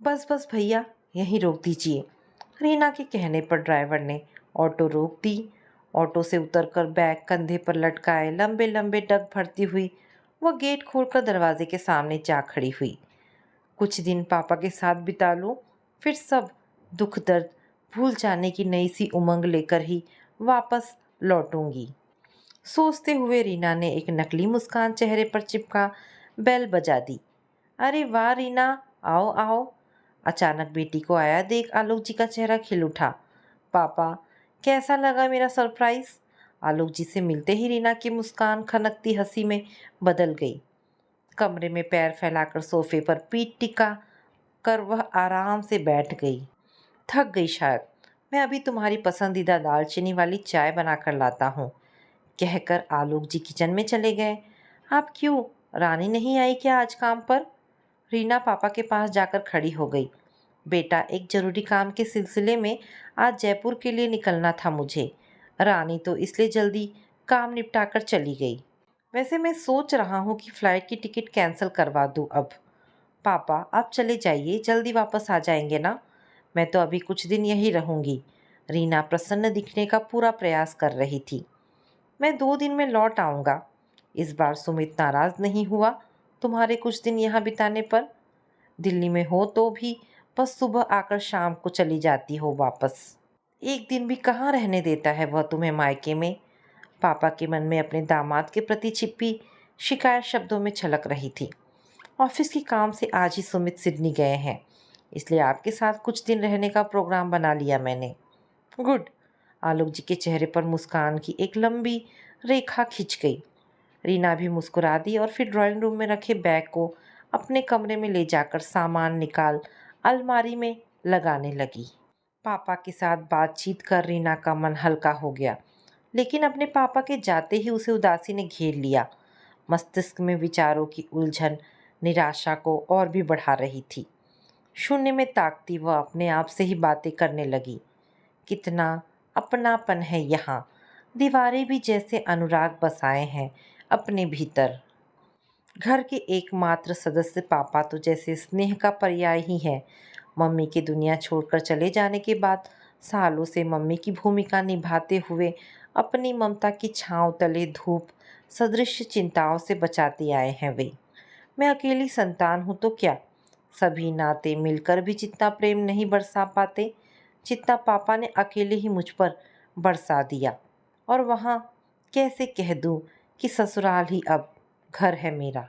बस बस भैया, यहीं रोक दीजिए। रीना के कहने पर ड्राइवर ने ऑटो रोक दी। ऑटो से उतरकर बैग कंधे पर लटकाए लंबे लंबे डग भरती हुई वह गेट खोलकर दरवाजे के सामने जा खड़ी हुई। कुछ दिन पापा के साथ बिता लूं, फिर सब दुख दर्द भूल जाने की नई सी उमंग लेकर ही वापस लौटूंगी। सोचते हुए रीना ने एक नकली मुस्कान चेहरे पर चिपका बेल बजा दी। अरे वाह रीना, आओ आओ। अचानक बेटी को आया देख आलोक जी का चेहरा खिल उठा। पापा, कैसा लगा मेरा सरप्राइज? आलोक जी से मिलते ही रीना की मुस्कान खनकती हंसी में बदल गई। कमरे में पैर फैलाकर सोफे पर पीठ टिका कर वह आराम से बैठ गई। थक गई शायद। मैं अभी तुम्हारी पसंदीदा दालचीनी वाली चाय बनाकर लाता हूँ, कहकर आलोक जी किचन में चले गए। आप क्यों, रानी नहीं आई क्या आज काम पर? रीना पापा के पास जाकर खड़ी हो गई। बेटा, एक जरूरी काम के सिलसिले में आज जयपुर के लिए निकलना था मुझे। रानी तो इसलिए जल्दी काम निपटाकर चली गई। वैसे मैं सोच रहा हूँ कि फ्लाइट की टिकट कैंसिल करवा दूँ अब। पापा, आप चले जाइए, जल्दी वापस आ जाएंगे ना? मैं तो अभी कुछ दिन यहीं रहूँगी। रीना प्रसन्न दिखने का पूरा प्रयास कर रही थी। मैं 2 दिन में लौट आऊँगा। इस बार सुमित नाराज़ नहीं हुआ तुम्हारे कुछ दिन यहाँ बिताने पर? दिल्ली में हो तो भी बस सुबह आकर शाम को चली जाती हो वापस। एक दिन भी कहाँ रहने देता है वह तुम्हें मायके में? पापा के मन में अपने दामाद के प्रति छिपी शिकायत शब्दों में छलक रही थी। ऑफिस के काम से आज ही सुमित सिडनी गए हैं, इसलिए आपके साथ कुछ दिन रहने का प्रोग्राम बना लिया मैंने। गुड। आलोक जी के चेहरे पर मुस्कान की एक लंबी रेखा खिंच गई। रीना भी मुस्कुरा दी और फिर ड्राइंग रूम में रखे बैग को अपने कमरे में ले जाकर सामान निकाल अलमारी में लगाने लगी। पापा के साथ बातचीत कर रीना का मन हल्का हो गया, लेकिन अपने पापा के जाते ही उसे उदासी ने घेर लिया। मस्तिष्क में विचारों की उलझन निराशा को और भी बढ़ा रही थी। शून्य में ताकती वह अपने आप से ही बातें करने लगी। कितना अपनापन है यहाँ, दीवारें भी जैसे अनुराग बसाए हैं अपने भीतर। घर के एकमात्र सदस्य पापा तो जैसे स्नेह का पर्याय ही है। मम्मी की दुनिया छोड़कर चले जाने के बाद सालों से मम्मी की भूमिका निभाते हुए अपनी ममता की छांव तले धूप सदृश चिंताओं से बचाते आए हैं वे। मैं अकेली संतान हूँ तो क्या, सभी नाते मिलकर भी जितना प्रेम नहीं बरसा पाते जितना पापा ने अकेले ही मुझ पर बरसा दिया। और वहाँ कैसे कह दूँ कि ससुराल ही अब घर है मेरा।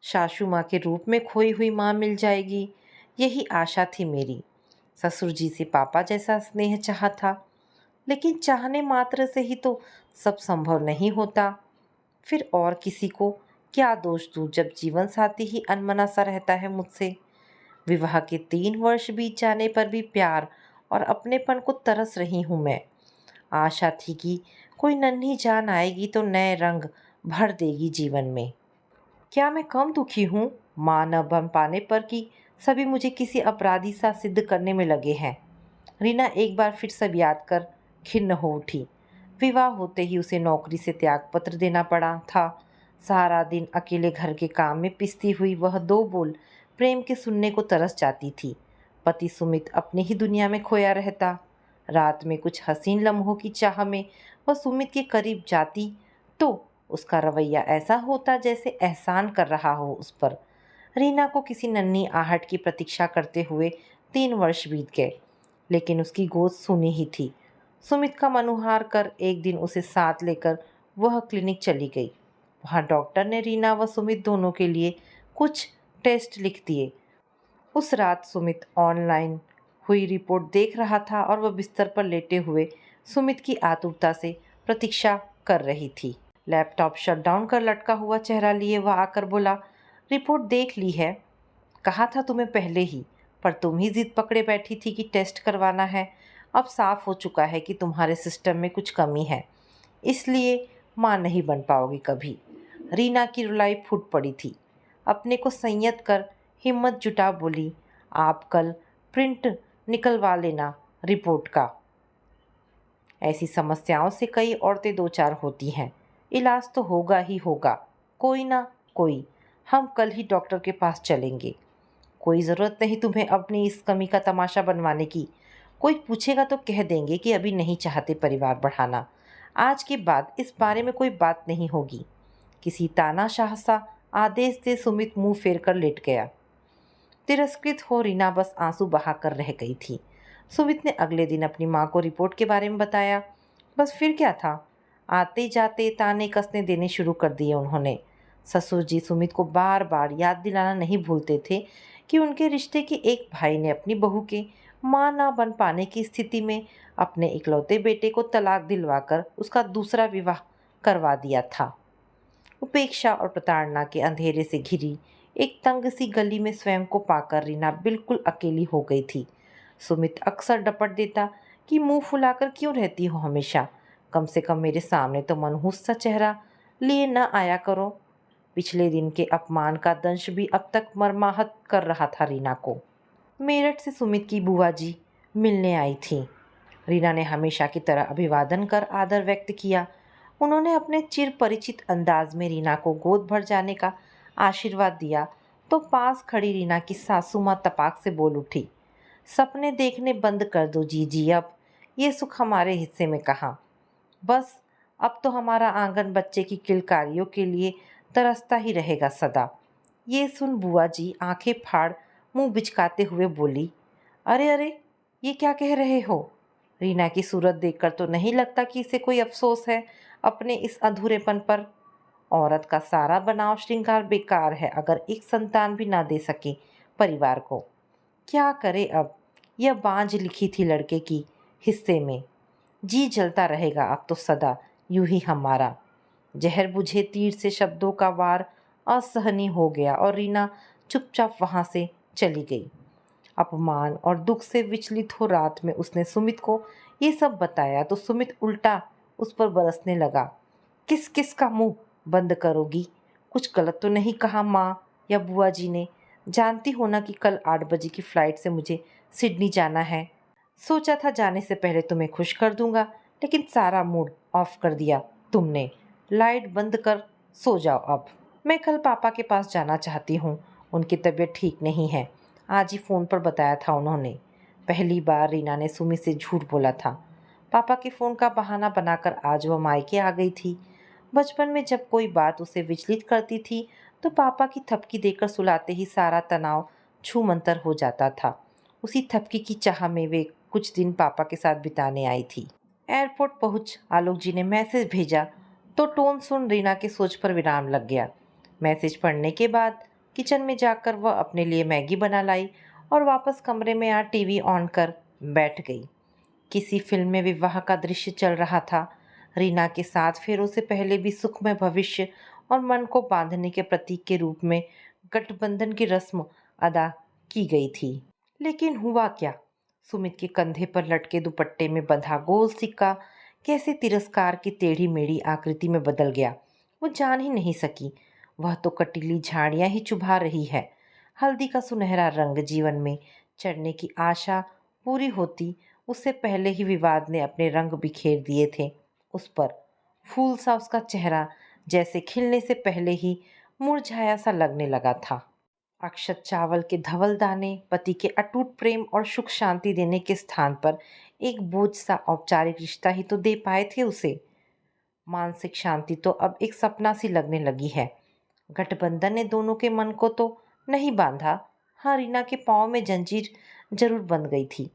सासू माँ के रूप में खोई हुई माँ मिल जाएगी, यही आशा थी मेरी। ससुर जी से पापा जैसा स्नेह चाहा था, लेकिन चाहने मात्र से ही तो सब संभव नहीं होता। फिर और किसी को क्या दोष दूँ जब जीवन साथी ही अनमना सा रहता है मुझसे। विवाह के 3 वर्ष बीत जाने पर भी प्यार और अपनेपन को तरस रही हूँ मैं। आशा थी कि कोई नन्ही जान आएगी तो नए रंग भर देगी जीवन में। क्या मैं कम दुखी हूँ माँ न बन पाने पर कि सभी मुझे किसी अपराधी सा सिद्ध करने में लगे हैं? रीना एक बार फिर सब याद कर खिन्न हो उठी। विवाह होते ही उसे नौकरी से त्यागपत्र देना पड़ा था। सारा दिन अकेले घर के काम में पिसती हुई वह 2 बोल प्रेम के सुनने को तरस जाती थी। पति सुमित अपनी ही दुनिया में खोया रहता। रात में कुछ हसीन लम्हों की चाह में वह सुमित के करीब जाती तो उसका रवैया ऐसा होता जैसे एहसान कर रहा हो उस पर। रीना को किसी नन्ही आहट की प्रतीक्षा करते हुए 3 वर्ष बीत गए, लेकिन उसकी गोद सुनी ही थी। सुमित का मनुहार कर एक दिन उसे साथ लेकर वह क्लिनिक चली गई। वहाँ डॉक्टर ने रीना व सुमित दोनों के लिए कुछ टेस्ट लिख दिए। उस रात सुमित ऑनलाइन हुई रिपोर्ट देख रहा था और वह बिस्तर पर लेटे हुए सुमित की आतुरता से प्रतीक्षा कर रही थी। लैपटॉप शट डाउन कर लटका हुआ चेहरा लिए वह आकर बोला, रिपोर्ट देख ली है? कहा था तुम्हें पहले ही, पर तुम ही जिद पकड़े बैठी थी कि टेस्ट करवाना है। अब साफ हो चुका है कि तुम्हारे सिस्टम में कुछ कमी है, इसलिए माँ नहीं बन पाओगी कभी। रीना की रुलाई फूट पड़ी थी। अपने को संयत कर हिम्मत जुटा बोली, आप कल प्रिंट निकलवा लेना रिपोर्ट का। ऐसी समस्याओं से कई औरतें दो चार होती हैं, इलाज तो होगा ही होगा, कोई ना कोई। हम कल ही डॉक्टर के पास चलेंगे। कोई ज़रूरत नहीं तुम्हें अपनी इस कमी का तमाशा बनवाने की। कोई पूछेगा तो कह देंगे कि अभी नहीं चाहते परिवार बढ़ाना। आज के बाद इस बारे में कोई बात नहीं होगी। किसी तानाशाह सा आदेश से सुमित मुंह फेर कर लेट गया। तिरस्कृत हो रीना बस आंसू बहाकर रह गई थी। सुमित ने अगले दिन अपनी माँ को रिपोर्ट के बारे में बताया। बस फिर क्या था, आते जाते ताने कसने देने शुरू कर दिए उन्होंने। ससुर जी सुमित को बार बार याद दिलाना नहीं भूलते थे कि उनके रिश्ते के एक भाई ने अपनी बहू के माँ ना बन पाने की स्थिति में अपने इकलौते बेटे को तलाक दिलवाकर उसका दूसरा विवाह करवा दिया था। उपेक्षा और प्रताड़ना के अंधेरे से घिरी एक तंग सी गली में स्वयं को पाकर रीना बिल्कुल अकेली हो गई थी। सुमित अक्सर डपट देता कि मुंह फुलाकर क्यों रहती हो हमेशा, कम से कम मेरे सामने तो मनहूस सा चेहरा लिए न आया करो। पिछले दिन के अपमान का दंश भी अब तक मर्माहत कर रहा था रीना को। मेरठ से सुमित की बुआ जी मिलने आई थी। रीना ने हमेशा की तरह अभिवादन कर आदर व्यक्त किया। उन्होंने अपने चिर परिचित अंदाज में रीना को गोद भर जाने का आशीर्वाद दिया तो पास खड़ी रीना की सासू माँ तपाक से बोल उठी, सपने देखने बंद कर दो जीजी, अब ये सुख हमारे हिस्से में कहाँ। बस अब तो हमारा आंगन बच्चे की किलकारियों के लिए तरसता ही रहेगा सदा। ये सुन बुआ जी आंखें फाड़ मुंह बिचकाते हुए बोली, अरे अरे, ये क्या कह रहे हो। रीना की सूरत देखकर तो नहीं लगता कि इसे कोई अफसोस है अपने इस अधूरेपन पर। औरत का सारा बनाव श्रृंगार बेकार है अगर एक संतान भी ना दे सके परिवार को। क्या करे अब, यह बांझ लिखी थी लड़के की हिस्से में। जी जलता रहेगा अब तो सदा यूं ही हमारा। जहर बुझे तीर से शब्दों का वार असहनीय हो गया और रीना चुपचाप वहां से चली गई। अपमान और दुख से विचलित हो रात में उसने सुमित को ये सब बताया तो सुमित उल्टा उस पर बरसने लगा। किस किस का मुंह बंद करोगी, कुछ गलत तो नहीं कहा माँ या बुआ जी ने। जानती हो ना कि कल 8 बजे की फ्लाइट से मुझे सिडनी जाना है। सोचा था जाने से पहले तुम्हें खुश कर दूंगा, लेकिन सारा मूड ऑफ कर दिया तुमने। लाइट बंद कर सो जाओ अब। मैं कल पापा के पास जाना चाहती हूँ, उनकी तबीयत ठीक नहीं है। आज ही फ़ोन पर बताया था उन्होंने। पहली बार रीना ने सुमी से झूठ बोला था। पापा के फ़ोन का बहाना बनाकर आज वह मायके आ गई थी। बचपन में जब कोई बात उसे विचलित करती थी तो पापा की थपकी देकर सुलाते ही सारा तनाव छूमंतर हो जाता था। उसी थपकी की चाह में वे कुछ दिन पापा के साथ बिताने आई थी। एयरपोर्ट पहुंच आलोक जी ने मैसेज भेजा तो टोन सुन रीना के सोच पर विराम लग गया। मैसेज पढ़ने के बाद किचन में जाकर वह अपने लिए मैगी बना लाई और वापस कमरे में आ टीवी ऑन कर बैठ गई। किसी फिल्म में विवाह का दृश्य चल रहा था। रीना के साथ फेरों से पहले भी सुखमय भविष्य और मन को बांधने के प्रतीक के रूप में गठबंधन की रस्म अदा की गई थी। लेकिन हुआ क्या, सुमित के कंधे पर लटके दुपट्टे में बंधा गोल सिक्का कैसे तिरस्कार की टेढ़ी मेढ़ी आकृति में बदल गया, वो जान ही नहीं सकी। वह तो कटीली झाड़ियां ही चुभा रही है। हल्दी का सुनहरा रंग जीवन में चढ़ने की आशा पूरी होती उससे पहले ही विवाद ने अपने रंग बिखेर दिए थे उस पर। फूल सा उसका चेहरा जैसे खिलने से पहले ही मुरझाया सा लगने लगा था। अक्षत चावल के धवल दाने पति के अटूट प्रेम और सुख शांति देने के स्थान पर एक बोझ सा औपचारिक रिश्ता ही तो दे पाए थे उसे। मानसिक शांति तो अब एक सपना सी लगने लगी है। गठबंधन ने दोनों के मन को तो नहीं बांधा, हाँ रीना के पाँव में जंजीर जरूर बंध गई थी,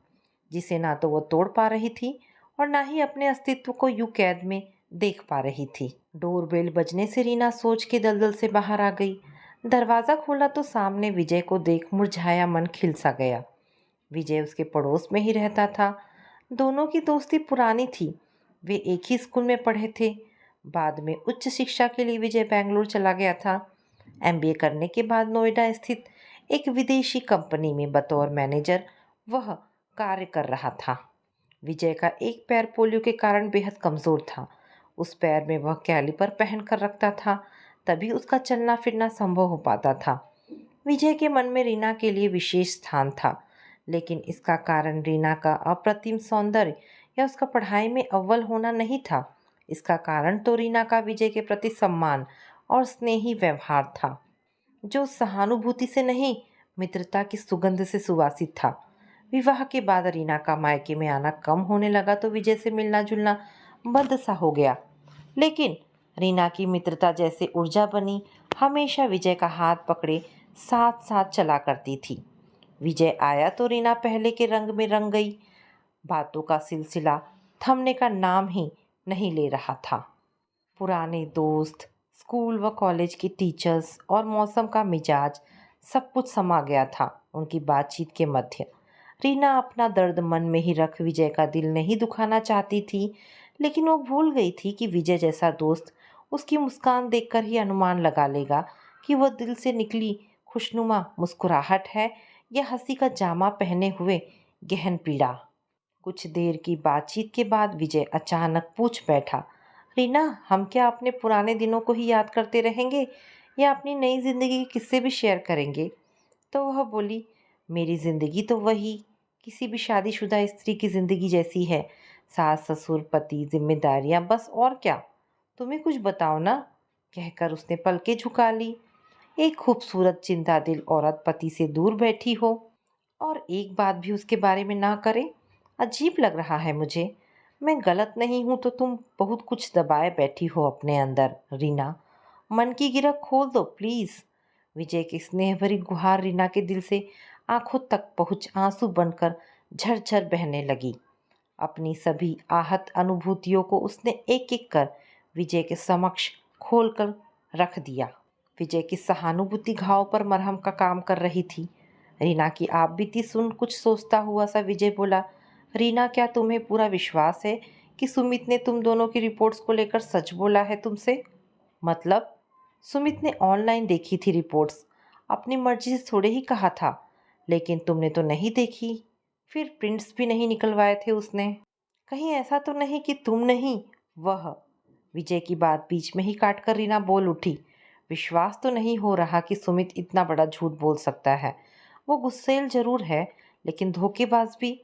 जिसे ना तो वो तोड़ पा रही थी और ना ही अपने अस्तित्व को यूं कैद में देख पा रही थी। डोरबेल बजने से रीना सोच के दलदल से बाहर आ गई। दरवाज़ा खोला तो सामने विजय को देख मुरझाया मन खिल सा गया। विजय उसके पड़ोस में ही रहता था। दोनों की दोस्ती पुरानी थी। वे एक ही स्कूल में पढ़े थे। बाद में उच्च शिक्षा के लिए विजय बेंगलुरु चला गया था। एमबीए करने के बाद नोएडा स्थित एक विदेशी कंपनी में बतौर मैनेजर वह कार्य कर रहा था। विजय का एक पैर पोलियो के कारण बेहद कमज़ोर था। उस पैर में वह कैलिपर पहन कर रखता था, तभी उसका चलना फिरना संभव हो पाता था। विजय के मन में रीना के लिए विशेष स्थान था, लेकिन इसका कारण रीना का अप्रतिम सौंदर्य या उसका पढ़ाई में अव्वल होना नहीं था। इसका कारण तो रीना का विजय के प्रति सम्मान और स्नेही व्यवहार था, जो सहानुभूति से नहीं मित्रता की सुगंध से सुवासित था। विवाह के बाद रीना का मायके में आना कम होने लगा तो विजय से मिलना जुलना बंद सा हो गया। लेकिन रीना की मित्रता जैसे ऊर्जा बनी, हमेशा विजय का हाथ पकड़े साथ साथ चला करती थी। विजय आया तो रीना पहले के रंग में रंग गई। बातों का सिलसिला थमने का नाम ही नहीं ले रहा था। पुराने दोस्त, स्कूल व कॉलेज के टीचर्स और मौसम का मिजाज सब कुछ समा गया था उनकी बातचीत के मध्य। रीना अपना दर्द मन में ही रख विजय का दिल नहीं दुखाना चाहती थी, लेकिन वो भूल गई थी कि विजय जैसा दोस्त उसकी मुस्कान देखकर ही अनुमान लगा लेगा कि वह दिल से निकली खुशनुमा मुस्कुराहट है या हंसी का जामा पहने हुए गहन पीड़ा। कुछ देर की बातचीत के बाद विजय अचानक पूछ बैठा, रीना, हम क्या अपने पुराने दिनों को ही याद करते रहेंगे या अपनी नई जिंदगी के किस्से भी शेयर करेंगे? तो वह बोली, मेरी जिंदगी तो वही किसी भी शादीशुदा स्त्री की जिंदगी जैसी है। सास ससुर पति जिम्मेदारियां, बस और क्या। तुम्हें कुछ बताओ ना। कहकर उसने पलकें झुका ली। एक खूबसूरत जिंदा दिल औरत पति से दूर बैठी हो और एक बात भी उसके बारे में ना करे, अजीब लग रहा है मुझे। मैं गलत नहीं हूं तो तुम बहुत कुछ दबाए बैठी हो अपने अंदर रीना। मन की गिरह खोल दो प्लीज। विजय की स्नेह भरी गुहार रीना के दिल से आंखों तक पहुंच आंसू बनकर झरझर बहने लगी। अपनी सभी आहत अनुभूतियों को उसने एक एक कर विजय के समक्ष खोलकर रख दिया। विजय की सहानुभूति घाव पर मरहम का काम कर रही थी। रीना की आप बीती सुन कुछ सोचता हुआ सा विजय बोला, रीना, क्या तुम्हें पूरा विश्वास है कि सुमित ने तुम दोनों की रिपोर्ट्स को लेकर सच बोला है तुमसे? मतलब? सुमित ने ऑनलाइन देखी थी रिपोर्ट्स, अपनी मर्जी से थोड़े ही कहा था, लेकिन तुमने तो नहीं देखी, फिर प्रिंट्स भी नहीं निकलवाए थे उसने। कहीं ऐसा तो नहीं कि तुम नहीं, वह? विजय की बात बीच में ही काटकर रीना बोल उठी, विश्वास तो नहीं हो रहा कि सुमित इतना बड़ा झूठ बोल सकता है। वो गुस्सैल जरूर है, लेकिन धोखेबाज भी।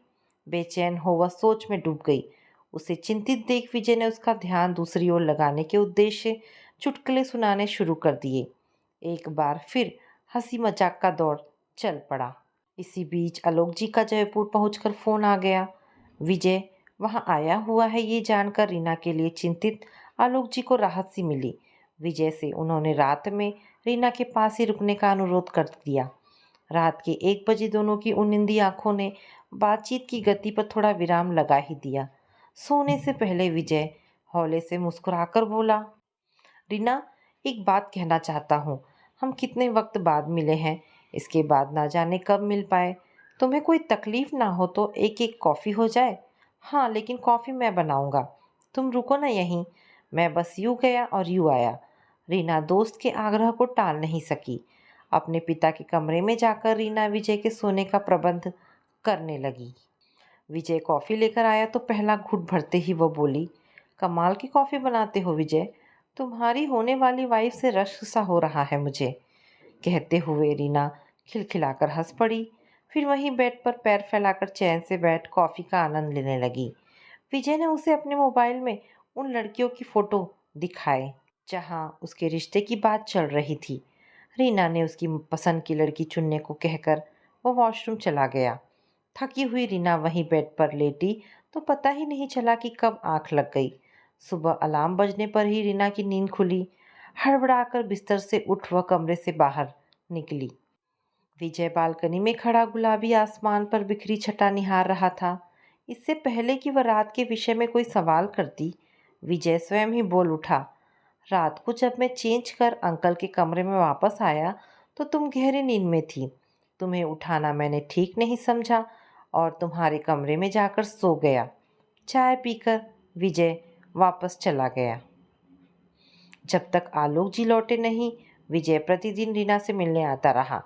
बेचैन हो वह सोच में डूब गई। उसे चिंतित देख विजय ने उसका ध्यान दूसरी ओर लगाने के उद्देश्य से चुटकुले सुनाने शुरू कर दिए। एक बार फिर हंसी मजाक का दौर चल पड़ा। इसी बीच आलोक जी का जयपुर पहुंचकर फोन आ गया। विजय वहां आया हुआ है ये जानकर रीना के लिए चिंतित आलोक जी को राहत सी मिली। विजय से उन्होंने रात में रीना के पास ही रुकने का अनुरोध कर दिया। रात के 1 बजे दोनों की उनिंदी आंखों ने बातचीत की गति पर थोड़ा विराम लगा ही दिया। सोने से पहले विजय हौले से मुस्कुराकर बोला, रीना, एक बात कहना चाहता हूँ। हम कितने वक्त बाद मिले हैं, इसके बाद ना जाने कब मिल पाए। तुम्हें कोई तकलीफ ना हो तो एक एक कॉफ़ी हो जाए? हाँ, लेकिन कॉफ़ी मैं बनाऊंगा। तुम रुको ना यहीं। मैं बस यूँ गया और यूँ आया। रीना दोस्त के आग्रह को टाल नहीं सकी। अपने पिता के कमरे में जाकर रीना विजय के सोने का प्रबंध करने लगी। विजय कॉफ़ी लेकर आया तो पहला घूंट भरते ही वह बोली, कमाल की कॉफ़ी बनाते हो विजय। तुम्हारी होने वाली वाइफ से रश्क सा हो रहा है मुझे। कहते हुए रीना खिलखिलाकर हंस पड़ी। फिर वहीं बेड पर पैर फैलाकर चैन से बैठ कॉफ़ी का आनंद लेने लगी। विजय ने उसे अपने मोबाइल में उन लड़कियों की फ़ोटो दिखाए जहां उसके रिश्ते की बात चल रही थी। रीना ने उसकी पसंद की लड़की चुनने को कहकर वह वॉशरूम चला गया। थकी हुई रीना वहीं बेड पर लेटी तो पता ही नहीं चला कि कब आंख लग गई। सुबह अलार्म बजने पर ही रीना की नींद खुली। हड़बड़ाकर बिस्तर से उठ वह कमरे से बाहर निकली। विजय बालकनी में खड़ा गुलाबी आसमान पर बिखरी छटा निहार रहा था। इससे पहले कि वह रात के विषय में कोई सवाल करती, विजय स्वयं ही बोल उठा, रात को जब मैं चेंज कर अंकल के कमरे में वापस आया तो तुम गहरी नींद में थी। तुम्हें उठाना मैंने ठीक नहीं समझा और तुम्हारे कमरे में जाकर सो गया। चाय पीकर विजय वापस चला गया। जब तक आलोक जी लौटे नहीं, विजय प्रतिदिन रीना से मिलने आता रहा।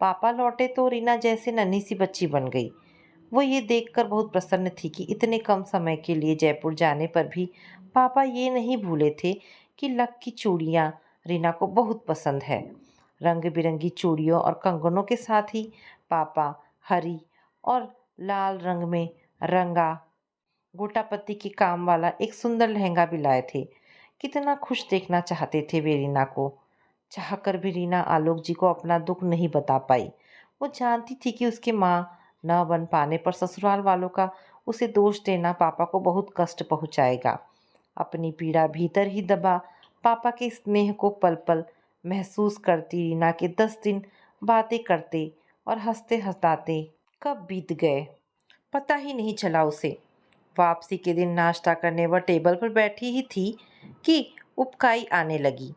पापा लौटे तो रीना जैसे नन्ही सी बच्ची बन गई। वो ये देखकर बहुत प्रसन्न थी कि इतने कम समय के लिए जयपुर जाने पर भी पापा ये नहीं भूले थे कि लक की चूड़ियाँ रीना को बहुत पसंद है। रंग बिरंगी चूड़ियों और कंगनों के साथ ही पापा हरी और लाल रंग में रंगा गोटापत्ती के काम वाला एक सुंदर लहंगा भी लाए थे। कितना खुश देखना चाहते थे वे रीना को। चाहकर भी रीना आलोक जी को अपना दुख नहीं बता पाई। वो जानती थी कि उसकी माँ न बन पाने पर ससुराल वालों का उसे दोष देना पापा को बहुत कष्ट पहुंचाएगा। अपनी पीड़ा भीतर ही दबा पापा के स्नेह को पल पल महसूस करती रीना के 10 दिन बातें करते और हंसते हंसाते कब बीत गए पता ही नहीं चला उसे। वापसी के दिन नाश्ता करने वह टेबल पर बैठी ही थी कि उपकाई आने लगी।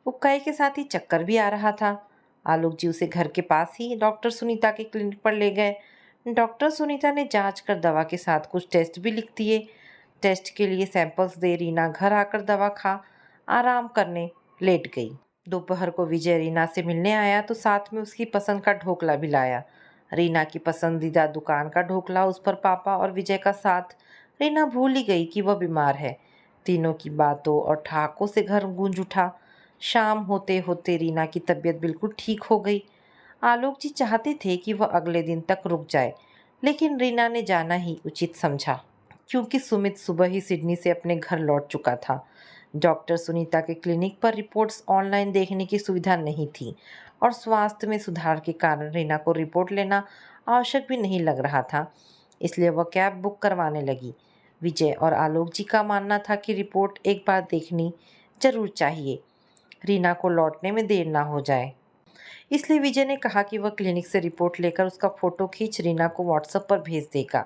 उपकाई के साथ ही चक्कर भी आ रहा था। आलोक जी उसे घर के पास ही डॉक्टर सुनीता के क्लिनिक पर ले गए। डॉक्टर सुनीता ने जांच कर दवा के साथ कुछ टेस्ट भी लिख दिए। टेस्ट के लिए सैंपल्स दे रीना घर आकर दवा खा आराम करने लेट गई। दोपहर को विजय रीना से मिलने आया तो साथ में उसकी पसंद का ढोकला भी लाया। रीना की पसंदीदा दुकान का ढोकला, उस पर पापा और विजय का साथ। रीना भूल ही गई कि वह बीमार है। तीनों की बातों और ठहाकों से घर गूंज उठा। शाम होते होते रीना की तबीयत बिल्कुल ठीक हो गई। आलोक जी चाहते थे कि वह अगले दिन तक रुक जाए, लेकिन रीना ने जाना ही उचित समझा, क्योंकि सुमित सुबह ही सिडनी से अपने घर लौट चुका था। डॉक्टर सुनीता के क्लिनिक पर रिपोर्ट्स ऑनलाइन देखने की सुविधा नहीं थी और स्वास्थ्य में सुधार के कारण रीना को रिपोर्ट लेना आवश्यक भी नहीं लग रहा था, इसलिए वह कैब बुक करवाने लगी। विजय और आलोक जी का मानना था कि रिपोर्ट एक बार देखनी जरूर चाहिए, रीना को लौटने में देर ना हो जाए। इसलिए विजय ने कहा कि वह क्लिनिक से रिपोर्ट लेकर उसका फोटो खींच रीना को व्हाट्सएप पर भेज देगा।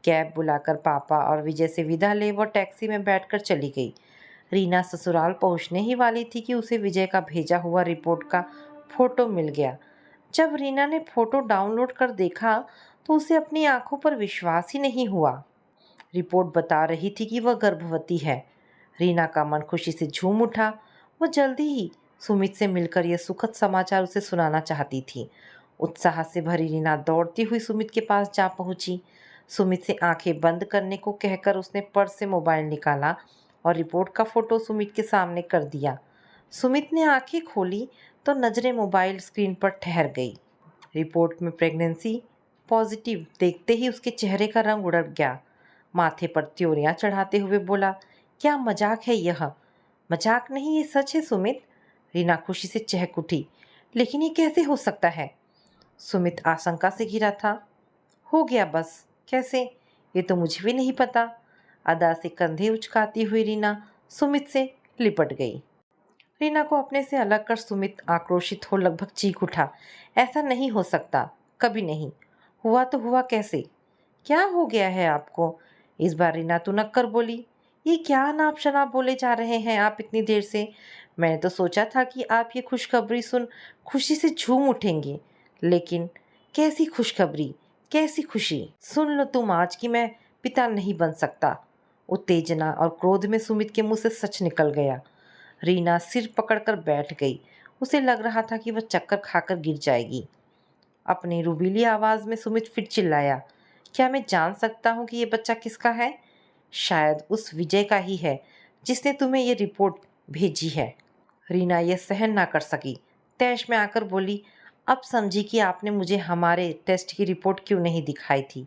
कैब बुलाकर पापा और विजय से विदा ले वह टैक्सी में बैठकर चली गई। रीना ससुराल पहुंचने ही वाली थी कि उसे विजय का भेजा हुआ रिपोर्ट का फोटो मिल गया। जब रीना ने फोटो डाउनलोड कर देखा तो उसे अपनी आंखों पर विश्वास ही नहीं हुआ। रिपोर्ट बता रही थी कि वह गर्भवती है। रीना का मन खुशी से झूम उठा। वह जल्दी ही सुमित से मिलकर यह सुखद समाचार उसे सुनाना चाहती थी। उत्साह से भरी रीना दौड़ती हुई सुमित के पास जा पहुंची। सुमित से आंखें बंद करने को कहकर उसने पर्स से मोबाइल निकाला और रिपोर्ट का फोटो सुमित के सामने कर दिया। सुमित ने आंखें खोली तो नजरें मोबाइल स्क्रीन पर ठहर गई। रिपोर्ट में प्रेगनेंसी पॉजिटिव देखते ही उसके चेहरे का रंग उड़ गया। माथे पर त्योरियां चढ़ाते हुए बोला, क्या मजाक है यह? मजाक नहीं, ये सच है सुमित। रीना खुशी से चहक उठी। लेकिन ये कैसे हो सकता है? सुमित आशंका से घिरा था। हो गया बस। कैसे? ये तो मुझे भी नहीं पता। अदा से कंधे उचकाती हुई रीना सुमित से लिपट गई। रीना को अपने से अलग कर सुमित आक्रोशित हो लगभग चीख उठा। ऐसा नहीं हो सकता, कभी नहीं। हुआ तो हुआ कैसे? क्या हो गया है आपको? इस बार रीना तुनक कर बोली। ये क्या अनाप शनाप बोले जा रहे हैं आप इतनी देर से? मैंने तो सोचा था कि आप ये खुशखबरी सुन खुशी से झूम उठेंगे, लेकिन कैसी खुशखबरी, कैसी खुशी? सुन लो तुम आज कि मैं पिता नहीं बन सकता। उत्तेजना और क्रोध में सुमित के मुंह से सच निकल गया। रीना सिर पकड़कर बैठ गई। उसे लग रहा था कि वह चक्कर खाकर गिर जाएगी। अपनी रुबीली आवाज में सुमित फिर चिल्लाया, क्या मैं जान सकता हूँ कि ये बच्चा किसका है? शायद उस विजय का ही है जिसने तुम्हें ये रिपोर्ट भेजी है। रीना यह सहन ना कर सकी। तैश में आकर बोली, अब समझी कि आपने मुझे हमारे टेस्ट की रिपोर्ट क्यों नहीं दिखाई थी,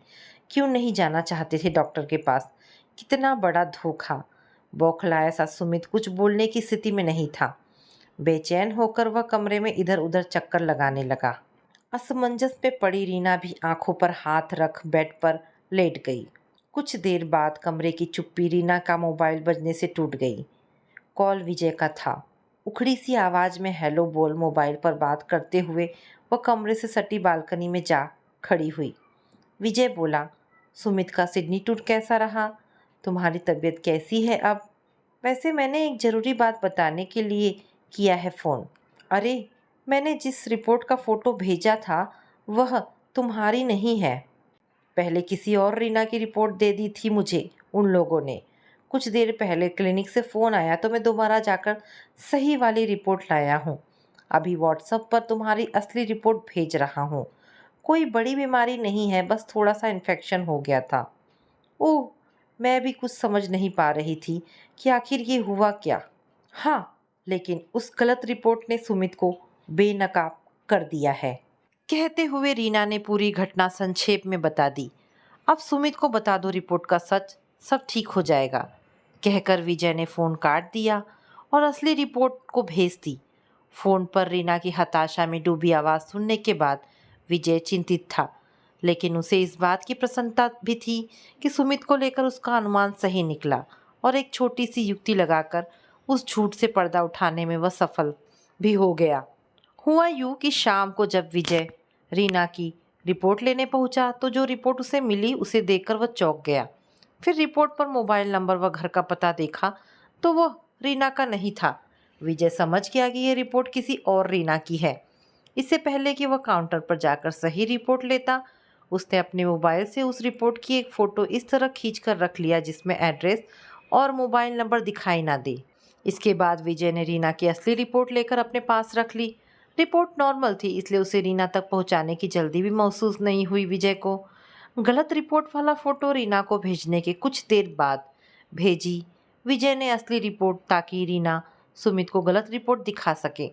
क्यों नहीं जाना चाहते थे डॉक्टर के पास। कितना बड़ा धोखा। बौखलाया सा सुमित कुछ बोलने की स्थिति में नहीं था। बेचैन होकर वह कमरे में इधर उधर चक्कर लगाने लगा। असमंजस में पड़ी रीना भी आंखों पर हाथ रख बेड पर लेट गई। कुछ देर बाद कमरे की चुप्पी रीना का मोबाइल बजने से टूट गई। कॉल विजय का था। उखड़ी सी आवाज में हेलो बोल मोबाइल पर बात करते हुए वह कमरे से सटी बालकनी में जा खड़ी हुई। विजय बोला, सुमित का सिडनी टूर कैसा रहा? तुम्हारी तबीयत कैसी है अब? वैसे मैंने एक ज़रूरी बात बताने के लिए किया है फ़ोन। अरे, मैंने जिस रिपोर्ट का फ़ोटो भेजा था वह तुम्हारी नहीं है। पहले किसी और रीना की रिपोर्ट दे दी थी मुझे उन लोगों ने। कुछ देर पहले क्लिनिक से फ़ोन आया तो मैं दोबारा जाकर सही वाली रिपोर्ट लाया हूँ। अभी व्हाट्सएप पर तुम्हारी असली रिपोर्ट भेज रहा हूँ। कोई बड़ी बीमारी नहीं है, बस थोड़ा सा इन्फेक्शन हो गया था। ओह! मैं भी कुछ समझ नहीं पा रही थी कि आखिर ये हुआ क्या। हाँ, लेकिन उस गलत रिपोर्ट ने सुमित को बेनकाब कर दिया है। कहते हुए रीना ने पूरी घटना संक्षेप में बता दी। अब सुमित को बता दो रिपोर्ट का सच, सब ठीक हो जाएगा, कहकर विजय ने फ़ोन काट दिया और असली रिपोर्ट को भेज दी। फ़ोन पर रीना की हताशा में डूबी आवाज़ सुनने के बाद विजय चिंतित था, लेकिन उसे इस बात की प्रसन्नता भी थी कि सुमित को लेकर उसका अनुमान सही निकला और एक छोटी सी युक्ति लगाकर उस झूठ से पर्दा उठाने में वह सफल भी हो गया। हुआ यूं कि शाम को जब विजय रीना की रिपोर्ट लेने पहुंचा तो जो रिपोर्ट उसे मिली उसे देखकर वह चौंक गया। फिर रिपोर्ट पर मोबाइल नंबर व घर का पता देखा तो वह रीना का नहीं था। विजय समझ गया कि यह रिपोर्ट किसी और रीना की है। इससे पहले कि वह काउंटर पर जाकर सही रिपोर्ट लेता, उसने अपने मोबाइल से उस रिपोर्ट की एक फ़ोटो इस तरह खींच कर रख लिया जिसमें एड्रेस और मोबाइल नंबर दिखाई ना दे। इसके बाद विजय ने रीना की असली रिपोर्ट लेकर अपने पास रख ली। रिपोर्ट नॉर्मल थी, इसलिए उसे रीना तक पहुंचाने की जल्दी भी महसूस नहीं हुई। विजय को गलत रिपोर्ट वाला फ़ोटो रीना को भेजने के कुछ देर बाद भेजी विजय ने असली रिपोर्ट, ताकि रीना सुमित को गलत रिपोर्ट दिखा सके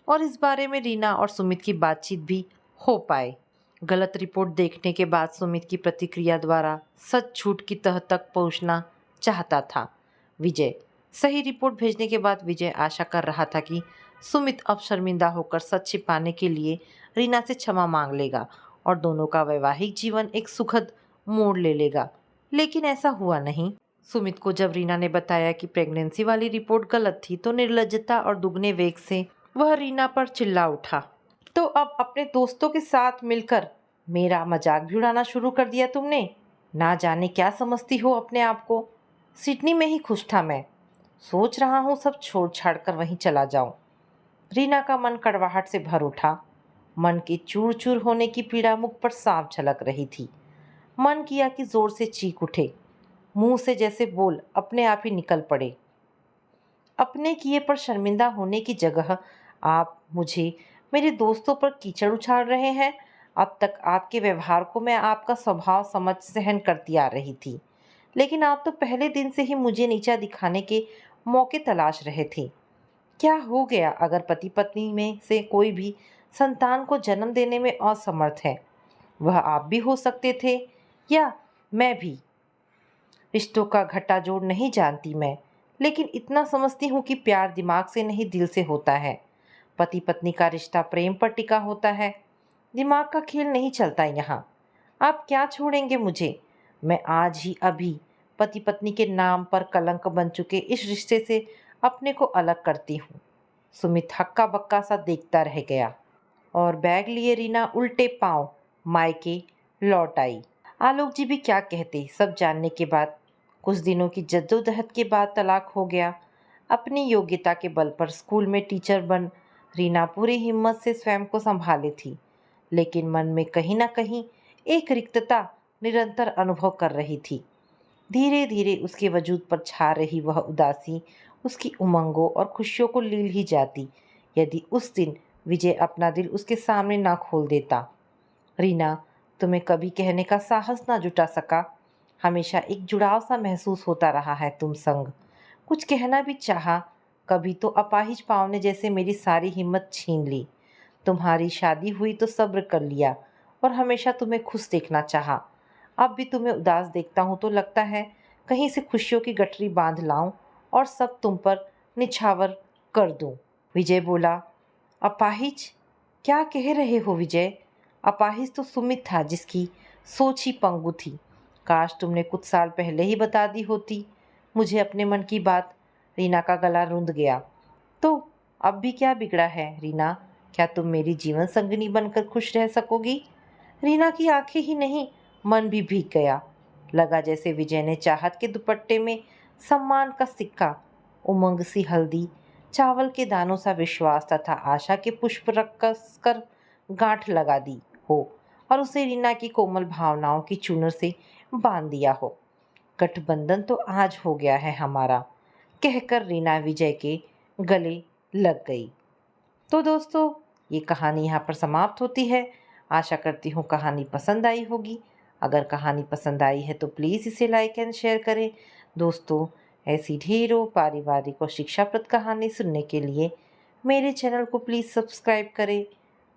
और इस बारे में रीना और सुमित की बातचीत भी हो पाए। गलत रिपोर्ट देखने के बाद सुमित की प्रतिक्रिया द्वारा सच झूठ की तह तक पहुंचना चाहता था विजय। सही रिपोर्ट भेजने के बाद विजय आशा कर रहा था कि सुमित अब शर्मिंदा होकर सच छिपाने के लिए रीना से क्षमा मांग लेगा और दोनों का वैवाहिक जीवन एक सुखद मोड़ ले लेगा, लेकिन ऐसा हुआ नहीं। सुमित को जब रीना ने बताया कि प्रेगनेंसी वाली रिपोर्ट गलत थी तो निर्लज्जता और दुगने वेग से वह रीना पर चिल्ला उठा। तो अब अपने दोस्तों के साथ मिलकर मेरा मजाक भी उड़ाना शुरू कर दिया तुमने। ना जाने क्या समझती हो अपने आप को। सिडनी में ही खुश था मैं। सोच रहा हूँ सब छोड़ छाड़ कर वहीं चला जाऊं। रीना का मन कड़वाहट से भर उठा। मन के चूर चूर होने की पीड़ा मुख पर साफ झलक रही थी। मन किया कि जोर से चीख उठे, मुंह से जैसे बोल अपने आप ही निकल पड़े। अपने किए पर शर्मिंदा होने की जगह आप मुझे मेरे दोस्तों पर कीचड़ उछाल रहे हैं। अब तक आपके व्यवहार को मैं आपका स्वभाव समझ सहन करती आ रही थी, लेकिन आप तो पहले दिन से ही मुझे नीचा दिखाने के मौके तलाश रहे थे। क्या हो गया अगर पति पत्नी में से कोई भी संतान को जन्म देने में असमर्थ है? वह आप भी हो सकते थे या मैं भी। रिश्तों का घटा जोड़ नहीं जानती मैं, लेकिन इतना समझती हूँ कि प्यार दिमाग से नहीं दिल से होता है। पति पत्नी का रिश्ता प्रेम पर टिका होता है, दिमाग का खेल नहीं चलता यहाँ। आप क्या छोड़ेंगे मुझे? मैं आज ही अभी पति पत्नी के नाम पर कलंक बन चुके इस रिश्ते से अपने को अलग करती हूँ। सुमित हक्का बक्का सा देखता रह गया और बैग लिए रीना उल्टे पांव मायके लौट आई। आलोक जी भी क्या कहते, सब जानने के बाद। कुछ दिनों की जद्दोजहद के बाद तलाक हो गया। अपनी योग्यता के बल पर स्कूल में टीचर बन रीना पूरी हिम्मत से स्वयं को संभाली थी, लेकिन मन में कहीं ना कहीं एक रिक्तता निरंतर अनुभव कर रही थी। धीरे धीरे उसके वजूद पर छा रही वह उदासी उसकी उमंगों और खुशियों को लील ही जाती, यदि उस दिन विजय अपना दिल उसके सामने ना खोल देता। रीना, तुम्हें कभी कहने का साहस ना जुटा सका। हमेशा एक जुड़ाव सा महसूस होता रहा है तुम संग। कुछ कहना भी चाहा, कभी तो अपाहिज पाँव ने जैसे मेरी सारी हिम्मत छीन ली। तुम्हारी शादी हुई तो सब्र कर लिया और हमेशा तुम्हें खुश देखना चाहा। अब भी तुम्हें उदास देखता हूँ तो लगता है कहीं से खुशियों की गठरी बांध लाऊं और सब तुम पर निछावर कर दूं। विजय बोला, अपाहिज? क्या कह रहे हो विजय? अपाहिज तो सुमित था जिसकी सोच ही पंगु थी। काश तुमने कुछ साल पहले ही बता दी होती मुझे अपने मन की बात। रीना का गला रुंध गया। तो अब भी क्या बिगड़ा है रीना? क्या तुम मेरी जीवन संगिनी बनकर खुश रह सकोगी? रीना की आंखें ही नहीं, मन भी भीग गया। लगा जैसे विजय ने चाहत के दुपट्टे में सम्मान का सिक्का, उमंग सी हल्दी, चावल के दानों सा विश्वास तथा आशा के पुष्प रख कर गांठ लगा दी हो और उसे रीना की कोमल भावनाओं की चूनर से बांध दिया हो। गठबंधन तो आज हो गया है हमारा, कहकर रीना विजय के गले लग गई। तो दोस्तों, ये कहानी यहाँ पर समाप्त होती है। आशा करती हूँ कहानी पसंद आई होगी। अगर कहानी पसंद आई है तो प्लीज़ इसे लाइक एंड शेयर करें। दोस्तों, ऐसी ढेरों पारिवारिक और शिक्षाप्रद कहानी सुनने के लिए मेरे चैनल को प्लीज़ सब्सक्राइब करें।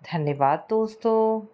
धन्यवाद दोस्तों।